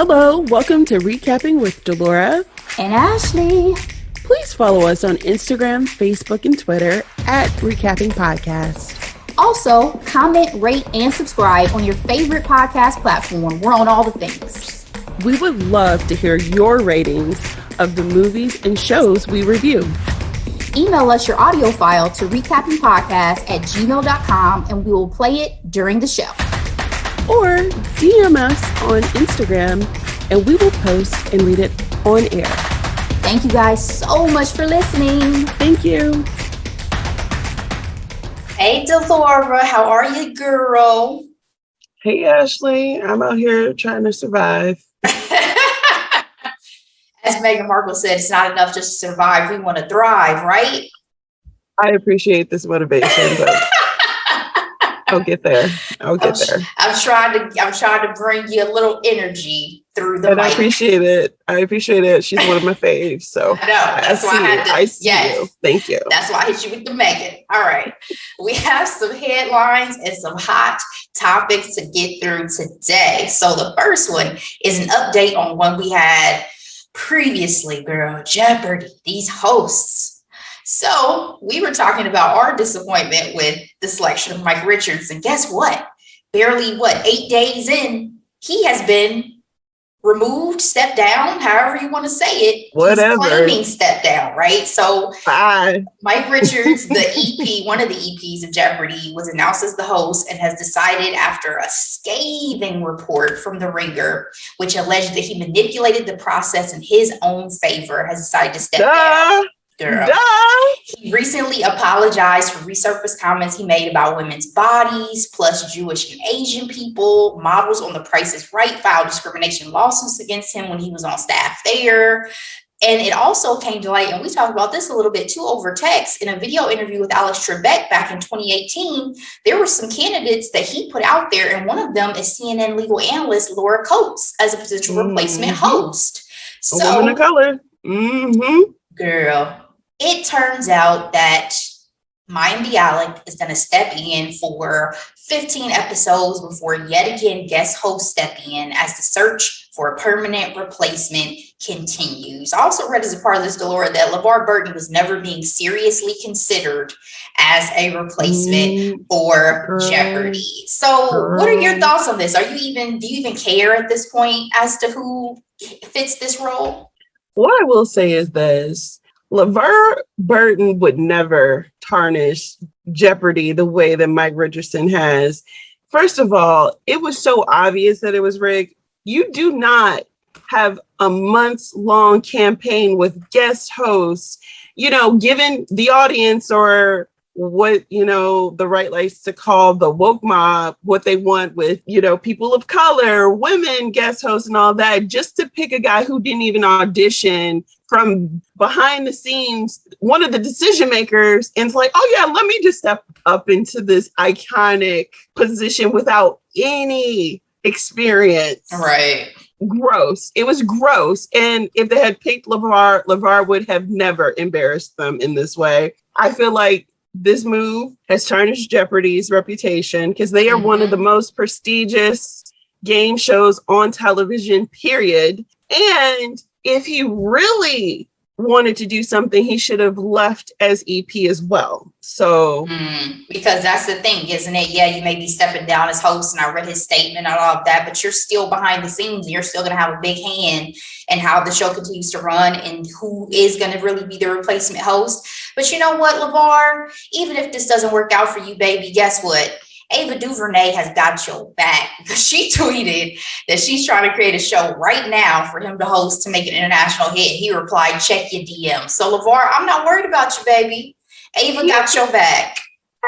Hello, welcome to Recapping with Delora and Ashley. Please follow us on Instagram, Facebook, and Twitter at Recapping Podcast. Also, comment, rate, and subscribe on your favorite podcast platform. We're on all the things. We would love to hear your ratings of the movies and shows we review. Email us your audio file to recappingpodcast@gmail.com and we will play it during the show. Or DM us on Instagram and we will post and read it on air. Thank you guys so much for listening. Thank you. Hey, Delora, how are you, girl? Hey, Ashley. I'm out here trying to survive. As Meghan Markle said, it's not enough just to survive. We want to thrive, right? I appreciate this motivation, but I'll get there. I'm trying to bring you a little energy through the mic. I appreciate it. She's one of my faves. So I know. That's why I see you. Thank you. That's why I hit you with the Megan. All right. We have some headlines and some hot topics to get through today. So the first one is an update on one we had previously, girl. Jeopardy. These hosts. So we were talking about our disappointment with the selection of Mike Richards. And guess what? Barely 8 days in, he has been removed, stepped down, however you want to say it. Whatever. He's claiming step down, right? So Bye. Mike Richards, the EP, one of the EPs of Jeopardy, was announced as the host and has decided after a scathing report from The Ringer, which alleged that he manipulated the process in his own favor, has decided to step down. Girl. He recently apologized for resurfaced comments he made about women's bodies, plus Jewish and Asian people. Models on The Price is Right filed discrimination lawsuits against him when he was on staff there. And it also came to light, and we talked about this a little bit too over text, in a video interview with Alex Trebek back in 2018, there were some candidates that he put out there, and one of them is CNN legal analyst Laura Coates as a potential replacement host. A woman of color. Mm-hmm. Girl. It turns out that Mayim Bialik is going to step in for 15 episodes before yet again guest hosts step in as the search for a permanent replacement continues. I also read as a part of this, Delora, that LeVar Burton was never being seriously considered as a replacement for Jeopardy. So what are your thoughts on this? Do you even care at this point as to who fits this role? What I will say is this. LeVar Burton would never tarnish Jeopardy the way that Mike Richardson has. First of all, it was so obvious that it was rigged. You do not have a months-long campaign with guest hosts, giving the audience or what, the right likes to call the woke mob, what they want with, people of color, women, guest hosts and all that, just to pick a guy who didn't even audition from behind the scenes, one of the decision makers, and it's like, oh yeah, let me just step up into this iconic position without any experience. Right. Gross. It was gross. And if they had picked LeVar would have never embarrassed them in this way. I feel like this move has tarnished Jeopardy's reputation because they are one of the most prestigious game shows on television, period. And if he really wanted to do something, he should have left as EP as well. So because that's the thing, isn't it? Yeah, you may be stepping down as host, and I read his statement and all of that, but you're still behind the scenes and you're still going to have a big hand in how the show continues to run and who is going to really be the replacement host. But you know what, LeVar, even if this doesn't work out for you, baby, guess what? Ava DuVernay has got your back because she tweeted that she's trying to create a show right now for him to host to make an international hit. He replied, check your DM. So LeVar, I'm not worried about you, baby. Ava got your back.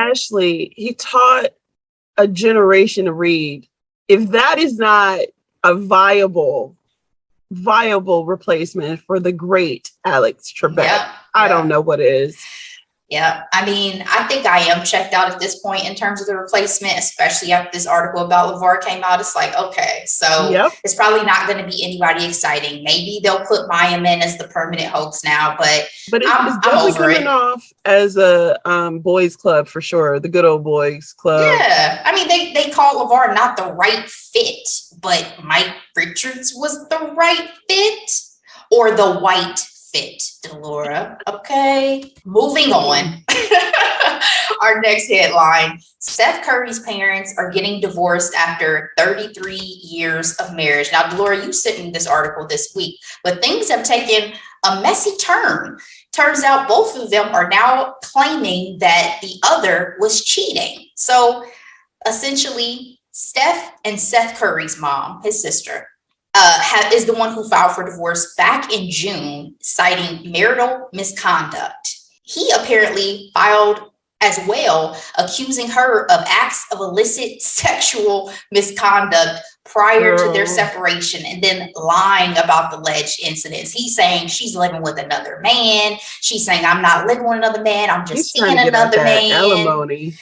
Ashley, he taught a generation to read. If that is not a viable replacement for the great Alex Trebek, I don't know what is. Yeah, I mean, I think I am checked out at this point in terms of the replacement, especially after this article about LeVar came out. It's like, okay, so it's probably not going to be anybody exciting. Maybe they'll put Mayim in as the permanent host now, but it's definitely coming off as a boys club for sure, the good old boys club. Yeah, I mean, they call LeVar not the right fit, but Mike Richards was the right fit or the white fit, Delora. Okay, moving on. Our next headline, Steph Curry's parents are getting divorced after 33 years of marriage. Now, Delora, you sent me this article this week, but things have taken a messy turn. Turns out both of them are now claiming that the other was cheating. So essentially, Steph and Seth Curry's mom, his sister, is the one who filed for divorce back in June, citing marital misconduct. He apparently filed as well, accusing her of acts of illicit sexual misconduct prior to their separation, and then lying about the alleged incidents. He's saying she's living with another man. She's saying, I'm not living with another man. I'm just seeing another man. Alimony.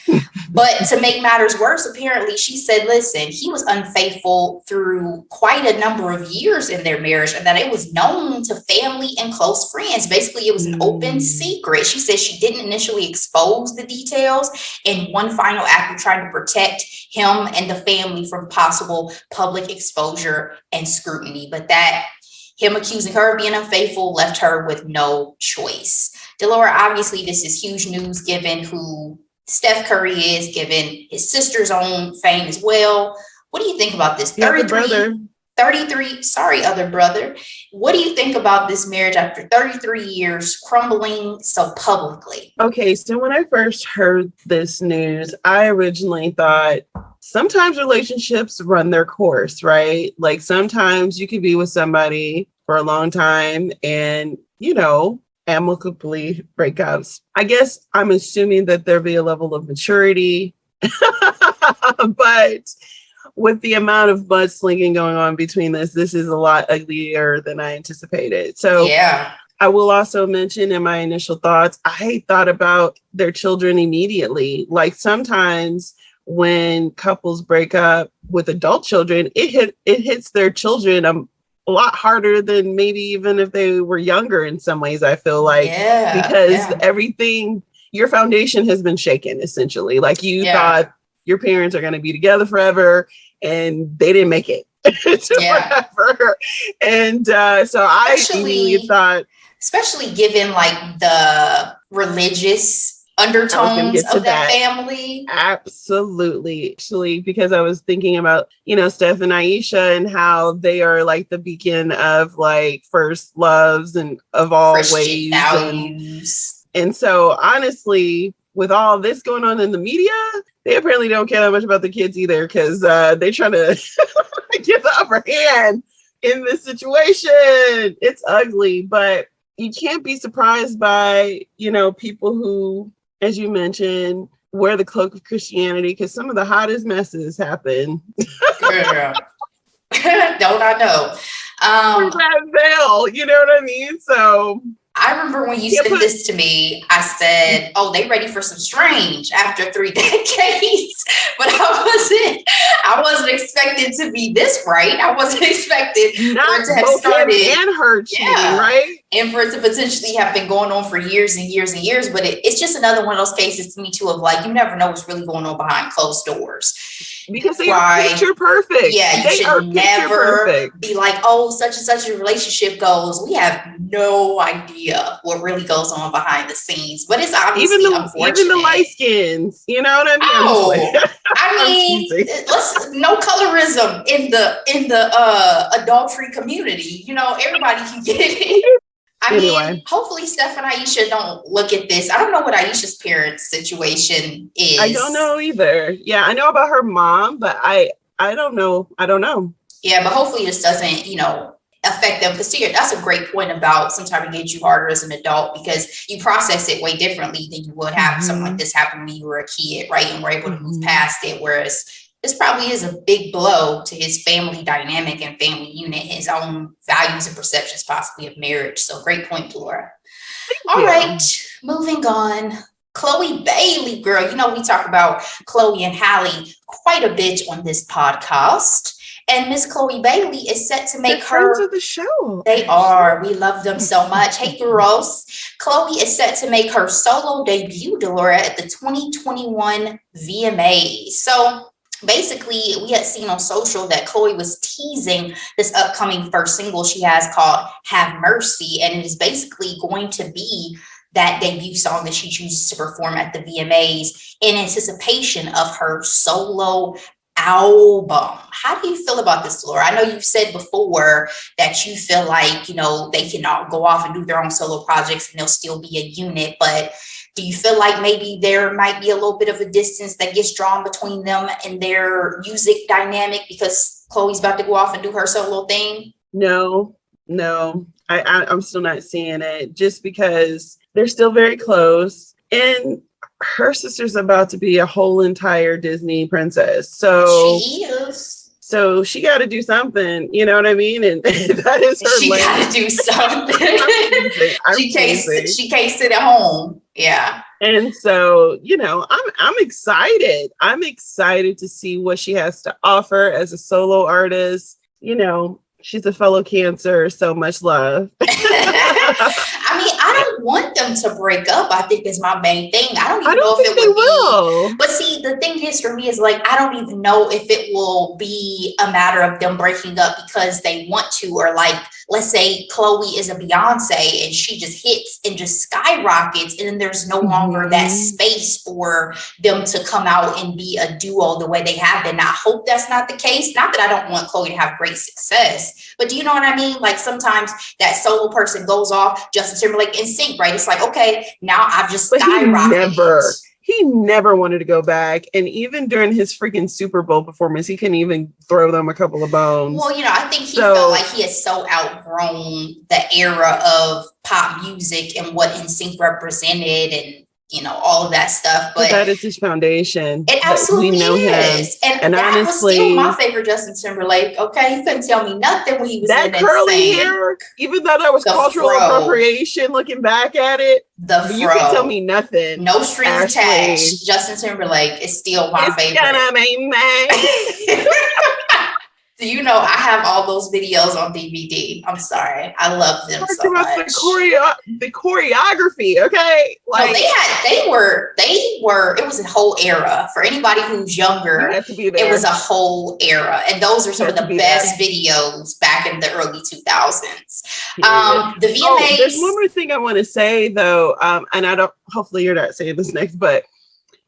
But to make matters worse, apparently she said, listen, he was unfaithful through quite a number of years in their marriage, and that it was known to family and close friends. Basically, it was an open secret. She said she didn't initially expose the details in one final act of trying to protect him and the family from possible public exposure and scrutiny, but that him accusing her of being unfaithful left her with no choice. Delora, obviously this is huge news given who Steph Curry is, given his sister's own fame as well. What do you think about this? 33, sorry, other brother. What do you think about this marriage after 33 years crumbling so publicly? Okay, so when I first heard this news, I originally thought sometimes relationships run their course, right? Like sometimes you could be with somebody for a long time and, you know, amicably break up. I guess I'm assuming that there'll be a level of maturity, but with the amount of mudslinging going on between this is a lot uglier than I anticipated. So yeah. I will also mention in my initial thoughts, I thought about their children immediately. Like sometimes when couples break up with adult children, it hits their children a lot harder than maybe even if they were younger in some ways, I feel like, because everything, your foundation has been shaken essentially. Like you thought your parents are going to be together forever and they didn't make it forever. And so I immediately thought, especially given like the religious undertones of that family. Absolutely. Actually, because I was thinking about, you know, Steph and Aisha and how they are like the beacon of like first loves and of all Christian ways. Values. And so honestly, with all this going on in the media, they apparently don't care that much about the kids either, because they're trying to get the upper hand in this situation. It's ugly, but you can't be surprised by, you know, people who, as you mentioned, wear the cloak of Christianity, because some of the hottest messes happen. Girl. Don't I know? That veil, you know what I mean? So I remember when you said this to me, I said, oh, they ready for some strange after 3 decades. But I wasn't expected to be this right. I wasn't expected for it to have started and her cheating, right? And for it to potentially have been going on for years and years and years. But it's just another one of those cases to me too of like, you never know what's really going on behind closed doors. Because they are picture perfect. Yeah, you should never be like, oh, such and such a relationship goes. We have no idea what really goes on behind the scenes. But it's obviously unfortunate. Even the light skins, you know what I mean? No colorism in the adultery community. You know, everybody can get it. I mean, hopefully Steph and Aisha don't look at this. I don't know what Aisha's parents' situation is. I don't know either. Yeah, I know about her mom, but I don't know. I don't know. Yeah, but hopefully this doesn't, you know, affect them. Because that's a great point about sometimes it gets you harder as an adult because you process it way differently than you would have something like this happen when you were a kid, right? And we're able to move past it. Whereas this probably is a big blow to his family dynamic and family unit, his own values and perceptions possibly of marriage. So great point, Laura. All right, moving on. Chloe Bailey, girl, you know, we talk about Chloe and Halle quite a bit on this podcast. And Miss Chloe Bailey is set to make her friends of the show. They are. We love them so much. Hey, girls. Chloe is set to make her solo debut, Delora, at the 2021 VMAs. So basically we had seen on social that Chloe was teasing this upcoming first single she has called Have Mercy. And it is basically going to be that debut song that she chooses to perform at the VMAs in anticipation of her solo album. How do you feel about this, Laura? I know you've said before that you feel like, you know, they can all go off and do their own solo projects and they'll still be a unit, but do you feel like maybe there might be a little bit of a distance that gets drawn between them and their music dynamic because Chloe's about to go off and do her solo thing? No. I'm still not seeing it, just because they're still very close. And her sister's about to be a whole entire Disney princess. So she is. So she got to do something, you know what I mean? And that is her. She got to do something. She can't sit at home. Yeah. And so, you know, I'm excited. I'm excited to see what she has to offer as a solo artist. You know, she's a fellow Cancer, so much love. I mean, I don't want them to break up, I think is my main thing. I don't even know if it would will. But see, the thing is for me is like, I don't even know if it will be a matter of them breaking up because they want to, or like, let's say Chloe is a Beyonce and she just hits and just skyrockets, and then there's no longer that space for them to come out and be a duo the way they have been. I hope that's not the case. Not that I don't want Chloe to have great success, but do you know what I mean? Like sometimes that solo person goes off, Justin Timberlake in sync, right? It's like, okay, now I've just skyrocketed. He never wanted to go back. And even during his freaking Super Bowl performance, he couldn't even throw them a couple of bones. Well, you know, I think he felt like he has so outgrown the era of pop music and what NSYNC represented and, you know, all of that stuff. But that is his foundation. It absolutely is. And that honestly, was still my favorite Justin Timberlake. Okay. You couldn't tell me nothing when he was in that curly hair, even though that was cultural appropriation, looking back at it. You can tell me nothing. No strings attached. Justin Timberlake is still my favorite. Gonna be mine. Do you know I have all those videos on DVD? I'm sorry. I love them so much. The choreography, okay? Like, no, they were, it was a whole era. For anybody who's younger, it was a whole era. And those are some of the best videos back in the early 2000s. The VMAs. There's one more thing I want to say though, and hopefully you're not saying this next, but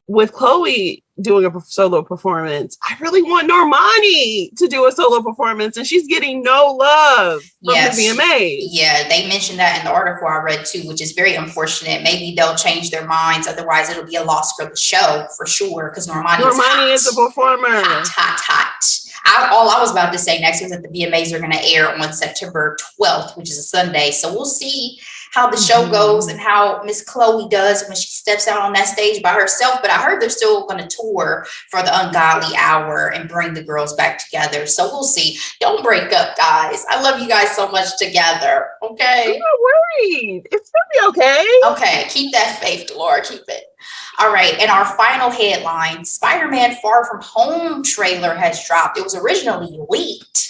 with Chloe doing a solo performance, I really want Normani to do a solo performance, and she's getting no love from the VMAs. Yeah, they mentioned that in the article I read too, which is very unfortunate. Maybe they'll change their minds. Otherwise, it'll be a loss for the show for sure, because Normani is a performer. Hot. All I was about to say next is that the VMAs are going to air on September 12th, which is a Sunday. So we'll see how the show goes and how Miss Chloe does when she steps out on that stage by herself. But I heard they're still going to tour for the Ungodly Hour and bring the girls back together. So we'll see. Don't break up, guys. I love you guys so much together. Okay. I'm not worried. It's going to be okay. Okay. Keep that faith, Laura. Keep it. All right. And our final headline, Spider-Man Far From Home trailer has dropped. It was originally leaked.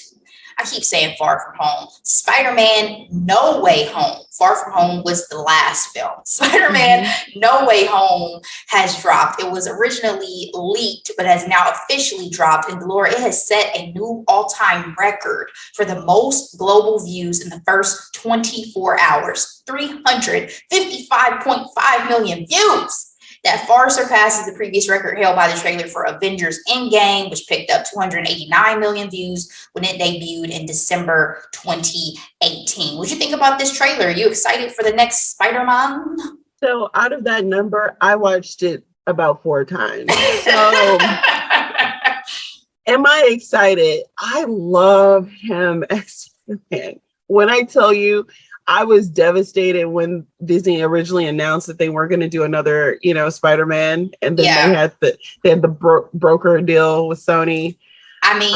I keep saying Far From Home. Spider-Man No Way Home. Far From Home was the last film. Spider-Man No Way Home has dropped. It was originally leaked, but has now officially dropped. And Laura, it has set a new all-time record for the most global views in the first 24 hours. 355.5 million views. That far surpasses the previous record held by the trailer for Avengers Endgame, which picked up 289 million views when it debuted in December 2018. What do you think about this trailer? Are you excited for the next Spider-Man? So out of that number, I watched it about 4 times. So am I excited? I love him as Spider-Man. When I tell you, I was devastated when Disney originally announced that they weren't going to do another, Spider-Man, and then they had the broker deal with Sony. I mean,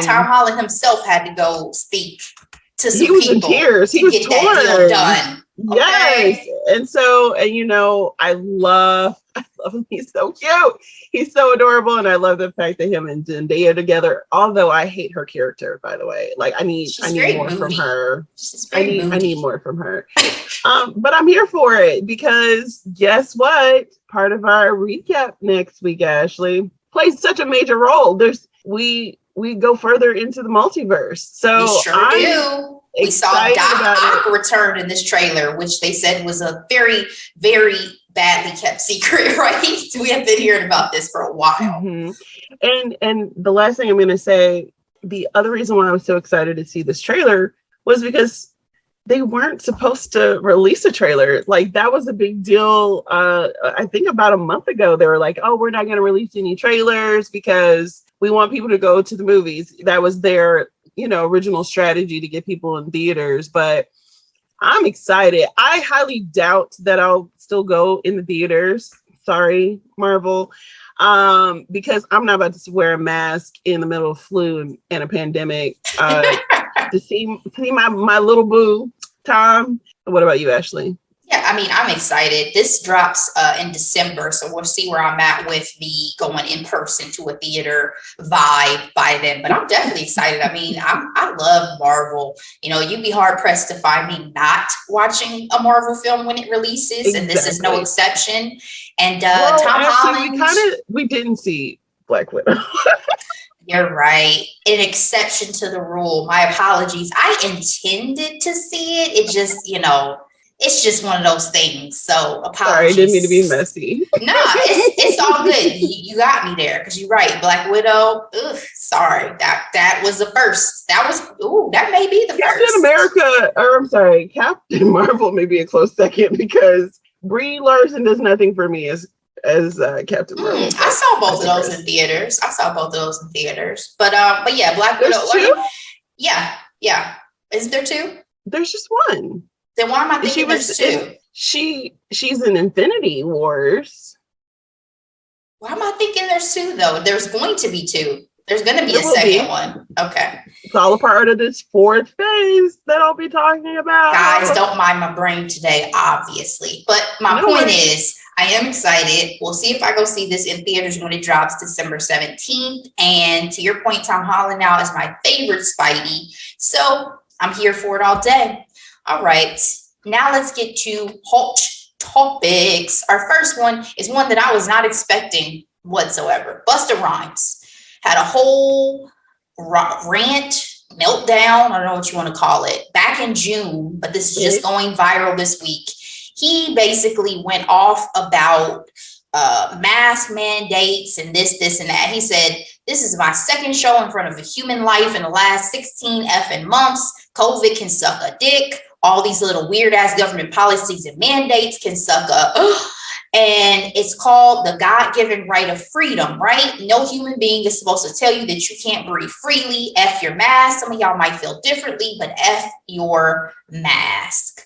Tom Holland himself had to go speak to some people. He was in tears. He was get torn. That deal done. Okay? Yes, and so, I love him. He's so cute. He's so adorable, and I love the fact that him and Zendaya together. Although I hate her character, by the way. Like I need more from her. I need more from her. But I'm here for it because guess what? Part of our recap next week, Ashley, plays such a major role. We go further into the multiverse. So we sure do. We saw Doc Ock return in this trailer, which they said was a very, very badly kept secret, right? We have been hearing about this for a while. Mm-hmm. And the last thing I'm going to say, the other reason why I was so excited to see this trailer was because they weren't supposed to release a trailer. Like, that was a big deal. I think about a month ago, they were like, oh, we're not going to release any trailers because we want people to go to the movies. That was their, original strategy to get people in theaters. But I'm excited. I highly doubt that I'll still go in the theaters. Sorry, Marvel. Because I'm not about to wear a mask in the middle of flu and a pandemic to see my little boo, Tom. What about you, Ashley? Yeah, I mean, I'm excited. This drops in December, so we'll see where I'm at with the going in person to a theater vibe by then. But I'm definitely excited. I mean, I love Marvel. You'd be hard pressed to find me not watching a Marvel film when it releases, exactly. And this is no exception. And Tom Holland, we didn't see Black Widow. You're right. An exception to the rule. My apologies. I intended to see it. It just, it's just one of those things. So apologies. Sorry, I didn't mean to be messy. No, it's all good. You got me there because you're right. Black Widow. Ugh, sorry. That was the first. That may be the first. Captain Marvel may be a close second because Brie Larson does nothing for me as Captain Marvel. I saw both of those in theaters. But yeah, Black Widow. Yeah. Isn't there two? There's just one. Then why am I thinking there's two? She's in Infinity Wars. Why am I thinking there's two though? There's going to be two. There's going to be a second one. Okay. It's all a part of this fourth phase that I'll be talking about. Guys, don't mind my brain today, obviously. But my point is, I am excited. We'll see if I go see this in theaters when it drops December 17th. And to your point, Tom Holland now is my favorite Spidey. So I'm here for it all day. All right. Now let's get to hot topics. Our first one is one that I was not expecting whatsoever. Busta Rhymes had a whole rant, meltdown, I don't know what you want to call it, back in June, but this is just going viral this week. He basically went off about mask mandates and this, and that. He said, this is my second show in front of a human life in the last 16 effing months. COVID can suck a dick. All these little weird ass government policies and mandates can suck a... And it's called the God-given right of freedom, right? No human being is supposed to tell you that you can't breathe freely. F your mask. Some of y'all might feel differently, but F your mask.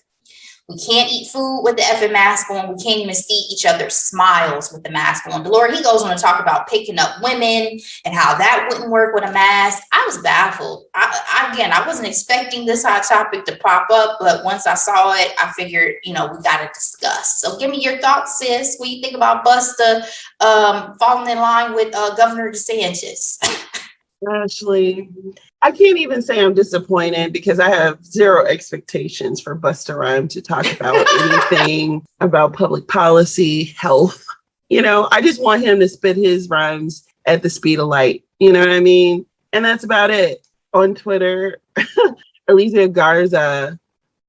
We can't eat food with the effing mask on. We can't even see each other's smiles with the mask on. Delora, he goes on to talk about picking up women and how that wouldn't work with a mask. I was baffled. I wasn't expecting this hot topic to pop up, but once I saw it, I figured, we got to discuss. So give me your thoughts, sis. What do you think about Busta falling in line with Governor DeSantis? Actually, I can't even say I'm disappointed because I have zero expectations for Busta Rhymes to talk about anything about public policy, health. I just want him to spit his rhymes at the speed of light. You know what I mean? And that's about it. On Twitter, Alicia Garza,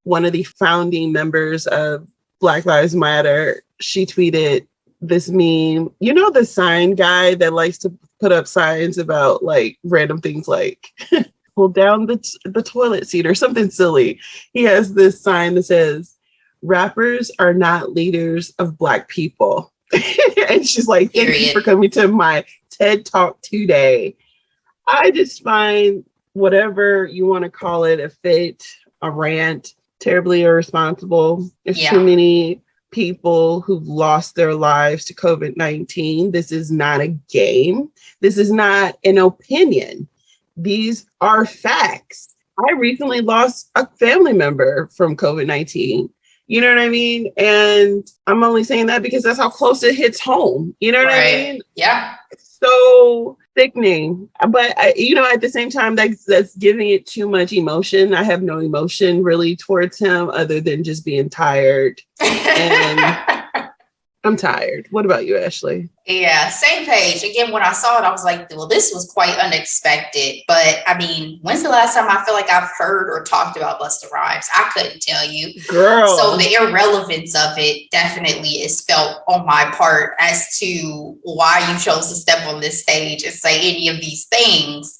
one of the founding members of Black Lives Matter, she tweeted this meme. The sign guy that likes to put up signs about like random things like pull down the toilet seat or something silly. He has this sign that says, rappers are not leaders of Black people. And she's like, thank you for coming to my TED Talk today. I just find whatever you want to call it, a fit, a rant, terribly irresponsible. There's too many people who've lost their lives to COVID-19. This is not a game. This is not an opinion. These are facts. I recently lost a family member from COVID-19. You know what I mean? And I'm only saying that because that's how close it hits home. You know what I mean? Yeah. So sickening. But, at the same time, that's giving it too much emotion. I have no emotion really towards him other than just being tired. And I'm tired. What about you, Ashley? Yeah, same page. Again, when I saw it, I was like, well, this was quite unexpected. But I mean, when's the last time I feel like I've heard or talked about Busta Rhymes? I couldn't tell you. Girl. So the irrelevance of it definitely is felt on my part as to why you chose to step on this stage and say any of these things.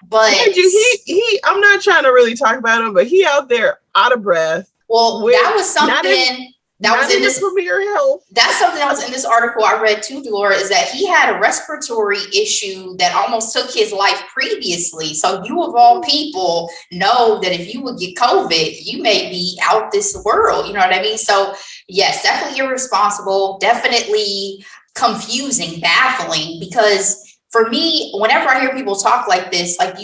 But he I'm not trying to really talk about him, but he out there out of breath. Well, that was something that was in this Premier Health. That's something that was in this article I read too, Delora, is that he had a respiratory issue that almost took his life previously. So you of all people know that if you would get COVID, you may be out this world. You know what I mean? So yes, definitely irresponsible, definitely confusing, baffling, because for me, whenever I hear people talk like this, like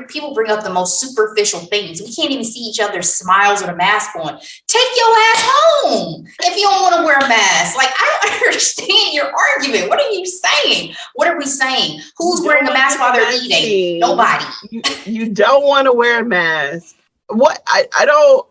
people bring up the most superficial things. We can't even see each other's smiles with a mask on. Take your ass home if you don't want to wear a mask. Like, I don't understand your argument. What are you saying? What are we saying? Who's wearing a mask while they're eating? Nobody. You don't want to wear a mask. What? I don't.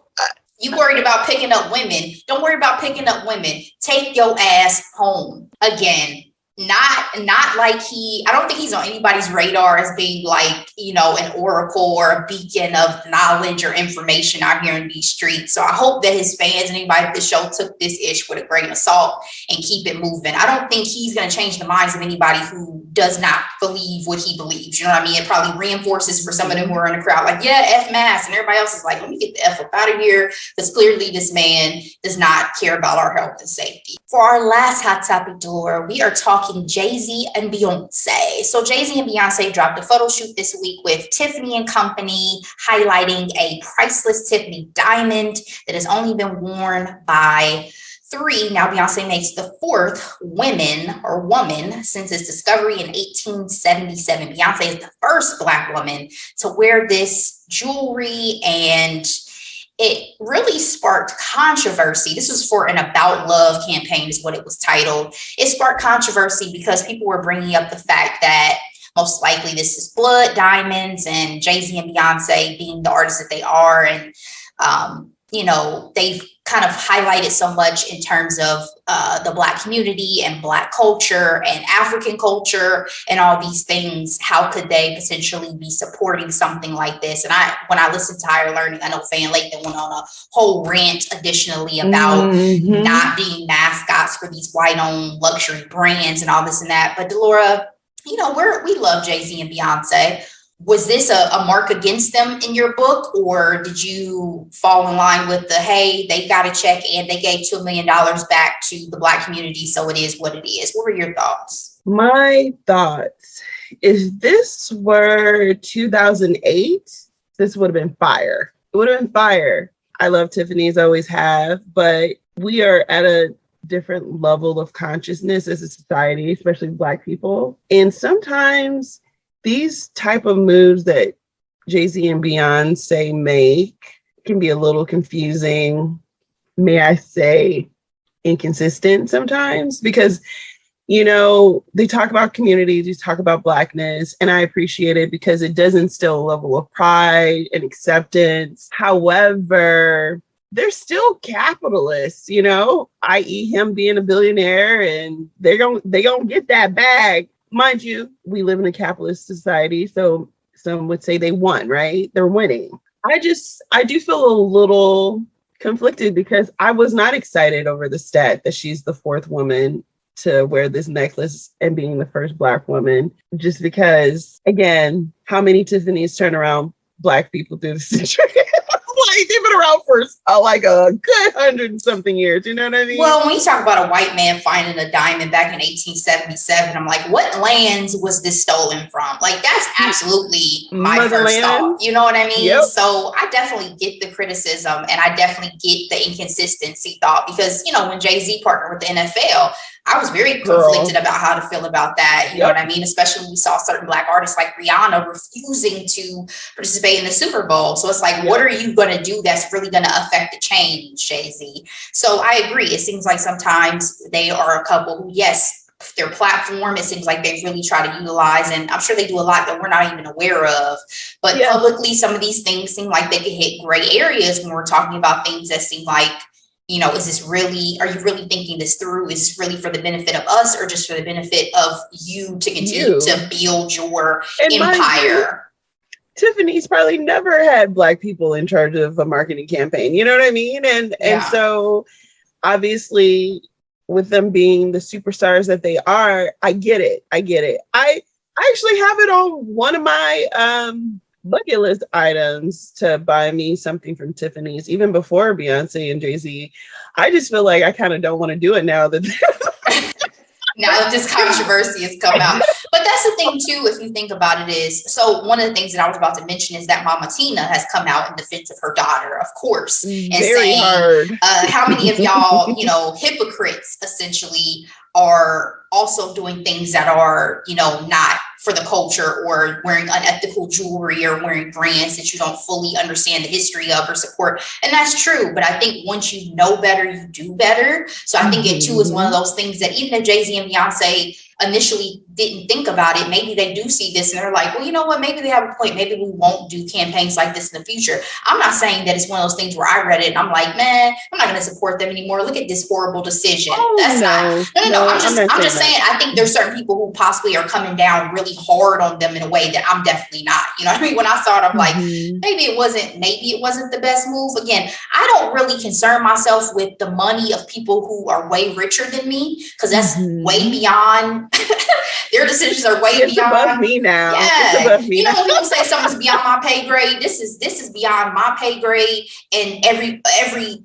You worried about picking up women. Don't worry about picking up women. Take your ass home. Again, not like I don't think he's on anybody's radar as being like, you know, an oracle or a beacon of knowledge or information out here in these streets. So I hope that his fans and anybody at the show took this ish with a grain of salt and keep it moving. I don't think he's going to change the minds of anybody who does not believe what he believes. You know what I mean? It probably reinforces for some of them who are in the crowd, like, yeah, F mask. And everybody else is like, let me get the F up out of here. Because clearly this man does not care about our health and safety. For our last hot topic, Delora, we are talking Jay-Z and Beyonce. So Jay-Z and Beyonce dropped a photo shoot this week with Tiffany and Company, highlighting a priceless Tiffany diamond that has only been worn by 3. Now Beyonce makes the 4th woman since its discovery in 1877. Beyonce is the first Black woman to wear this jewelry, and it really sparked controversy. This was for an About Love campaign is what it was titled. It sparked controversy because people were bringing up the fact that most likely this is blood diamonds, and Jay-Z and Beyonce being the artists that they are. And, you know, they've kind of highlighted so much in terms of the Black community and Black culture and African culture and all these things. How could they potentially be supporting something like this? And when I listened to Higher Learning, I know Fan Lathan went on a whole rant additionally about not being mascots for these white-owned luxury brands and all this and that. But Delora, you know, we love Jay-Z and Beyonce. Was this a mark against them in your book, or did you fall in line with the, hey, they got a check and they gave $2 million back to the Black community, so it is what it is? What were your thoughts? My thoughts, if this were 2008, this would have been fire. It would have been fire. I love Tiffany's, always have, but we are at a different level of consciousness as a society, especially Black people. And sometimes these type of moves that Jay-Z and Beyonce make can be a little confusing, may I say, inconsistent sometimes, because, you know, they talk about communities, they talk about Blackness, and I appreciate it because it does instill a level of pride and acceptance. However, they're still capitalists, you know, i.e. him being a billionaire, and they gonna get that bag. Mind you, we live in a capitalist society, so some would say they won, right? They're winning. I do feel a little conflicted because I was not excited over the stat that she's the 4th woman to wear this necklace and being the first Black woman, just because, again, how many Tiffany's turn around Black people through the century? Like, they've been around for like a good 100 and something years. You know what I mean? Well, when you talk about a white man finding a diamond back in 1877, I'm like, what lands was this stolen from? Like, that's absolutely my first thought. You know what I mean? Yep. So I definitely get the criticism, and I definitely get the inconsistency thought, because, you know, when Jay-Z partnered with the NFL, I was very conflicted about how to feel about that. You know what I mean? Especially when we saw certain Black artists like Rihanna refusing to participate in the Super Bowl. So it's like, what are you going to do that's really going to affect the change, Jay-Z? So I agree. It seems like sometimes they are a couple who, yes, their platform, it seems like they really try to utilize, and I'm sure they do a lot that we're not even aware of. But publicly, some of these things seem like they could hit gray areas when we're talking about things that seem like, is this really, are you really thinking this through? Is this really for the benefit of us or just for the benefit of you to continue to build your empire? Tiffany's probably never had Black people in charge of a marketing campaign. You know what I mean? And so obviously with them being the superstars that they are, I get it. I actually have it on one of my bucket list items to buy me something from Tiffany's, even before Beyonce and Jay-Z. I just feel like I kind of don't want to do it now that this controversy has come out. But that's the thing too, if you think about it, is so one of the things that I was about to mention is that Mama Tina has come out in defense of her daughter, of course, and very saying how many of y'all, hypocrites essentially are also doing things that are, not for the culture, or wearing unethical jewelry or wearing brands that you don't fully understand the history of or support. And that's true. But I think once you know better, you do better. So I think it too is one of those things that even if Jay-Z and Beyonce initially didn't think about it, maybe they do see this and they're like, well, you know what, maybe they have a point. Maybe we won't do campaigns like this in the future. I'm not saying that it's one of those things where I read it and I'm like, man, I'm not going to support them anymore. Look at this horrible decision. No. I'm just saying, I think there's certain people who possibly are coming down really hard on them in a way that I'm definitely not. You know what I mean? When I saw it, I'm like, maybe it wasn't the best move. Again, I don't really concern myself with the money of people who are way richer than me, because that's way beyond their decisions are way beyond above me now. Yeah. It's above me when people say something's beyond my pay grade, this is beyond my pay grade and every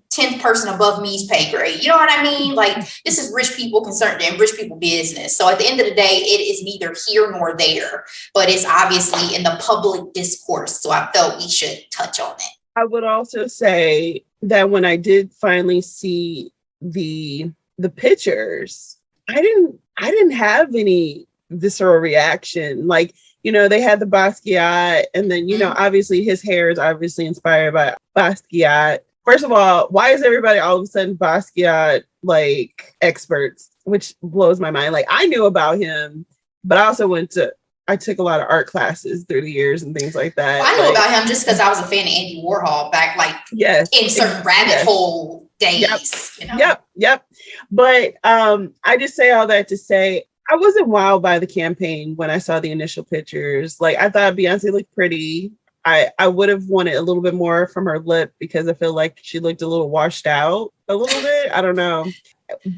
10th person above me's pay grade. You know what I mean? Like, this is rich people concerned and rich people business. So at the end of the day, it is neither here nor there, but it's obviously in the public discourse. So I felt we should touch on it. I would also say that when I did finally see the pictures, I didn't have any visceral reaction. Like, they had the Basquiat, and then, obviously his hair is obviously inspired by Basquiat. First of all, why is everybody all of a sudden Basquiat like experts, which blows my mind. Like, I knew about him, but I also I took a lot of art classes through the years and things like that. Well, I knew about him just because I was a fan of Andy Warhol back in certain rabbit hole days. Yep. But I just say all that to say, I wasn't wowed by the campaign when I saw the initial pictures. Like, I thought Beyonce looked pretty. I would have wanted a little bit more from her lip because I feel like she looked a little washed out a little bit. I don't know.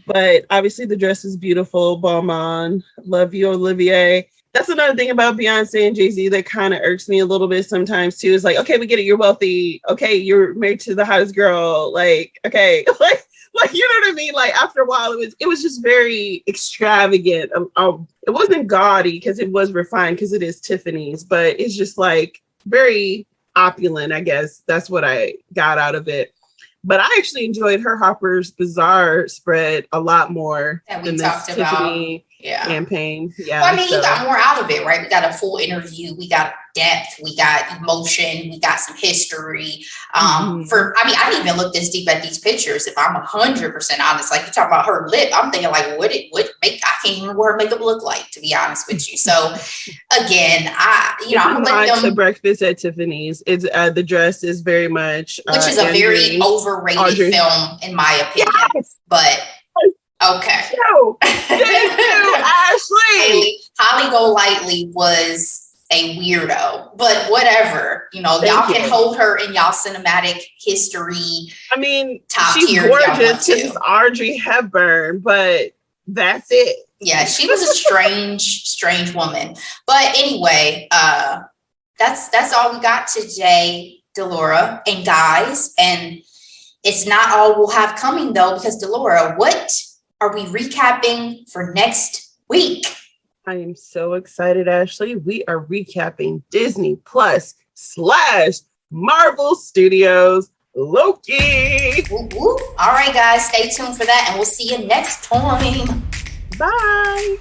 But obviously the dress is beautiful. Balmain. Love you, Olivier. That's another thing about Beyonce and Jay-Z that kind of irks me a little bit sometimes too. Is like, okay, we get it. You're wealthy. Okay, you're married to the hottest girl. Like, okay, like you know what I mean? Like, after a while, it was just very extravagant. It wasn't gaudy because it was refined because it is Tiffany's, but it's just like very opulent. I guess that's what I got out of it. But I actually enjoyed her Harper's Bazaar spread a lot more than this Tiffany campaign. Yeah. Well, I mean, you got more out of it, right? We got a full interview. We got depth. We got emotion. We got some history. I didn't even look this deep at these pictures. If I'm 100% honest, like you talk about her lip, I'm thinking like, I can't even remember what her makeup looked like, to be honest with you. So again, I'm gonna let them. To breakfast at Tiffany's. It's the dress is very much, which is a very overrated film in my opinion. Yes. But okay. Thank you, Ashley. Holly Golightly was a weirdo, but whatever, y'all can hold her in y'all cinematic history. I mean, top she's tier gorgeous. She's Audrey Hepburn, but that's it. Yeah, she was a strange woman. But anyway, that's all we got today, Delora and guys. And it's not all we'll have coming though, because Delora, what are we recapping for next week? I am so excited, Ashley. We are recapping Disney Plus / Marvel Studios Loki. Woo, woo. All right, guys, stay tuned for that, and we'll see you next time. Bye.